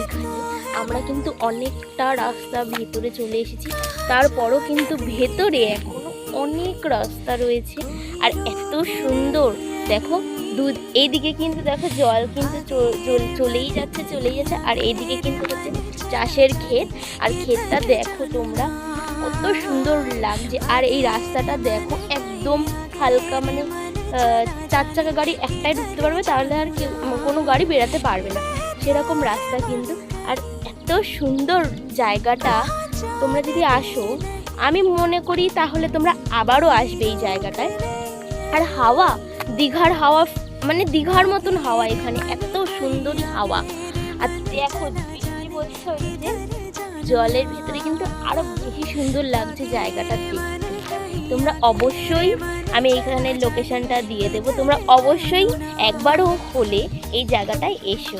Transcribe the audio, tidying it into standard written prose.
এখানে আমরা কিন্তু অনেকটা রাস্তা ভেতরে চলে এসেছি, তারপরও কিন্তু ভেতরে এখনো অনেক রাস্তা রয়েছে। আর এত সুন্দর দেখো, দুধ এইদিকে কিন্তু দেখো জল কিন্তু চলেই যাচ্ছে। আর এইদিকে কিন্তু হচ্ছে চাষের ক্ষেত, আর ক্ষেতটা দেখো তোমরা কত সুন্দর লাগছে। আর এই রাস্তাটা দেখো একদম হালকা, মানে 4 চাকা গাড়ি একটাই ঢুকতে পারবে, তাহলে আর কোনো গাড়ি বেরাতে পারবে না, সেরকম রাস্তা কিন্তু। আর এত সুন্দর জায়গাটা, তোমরা যদি আসো আমি মনে করি তাহলে তোমরা আবারও আসবে এই জায়গাটায়। আর হাওয়া, দীঘার হাওয়া, মানে দীঘার মতন হাওয়া এখানে, এত সুন্দরী হাওয়া। আর দেখো বৃষ্টি পড়ছে, ওই যে জলের ভিতরে কিন্তু আরো বেশি সুন্দর লাগছে জায়গাটা দেখতে। তোমরা অবশ্যই, আমি এইখানের লোকেশনটা দিয়ে দেবো, তোমরা অবশ্যই একবারও হলে এই জায়গাটায় এসো।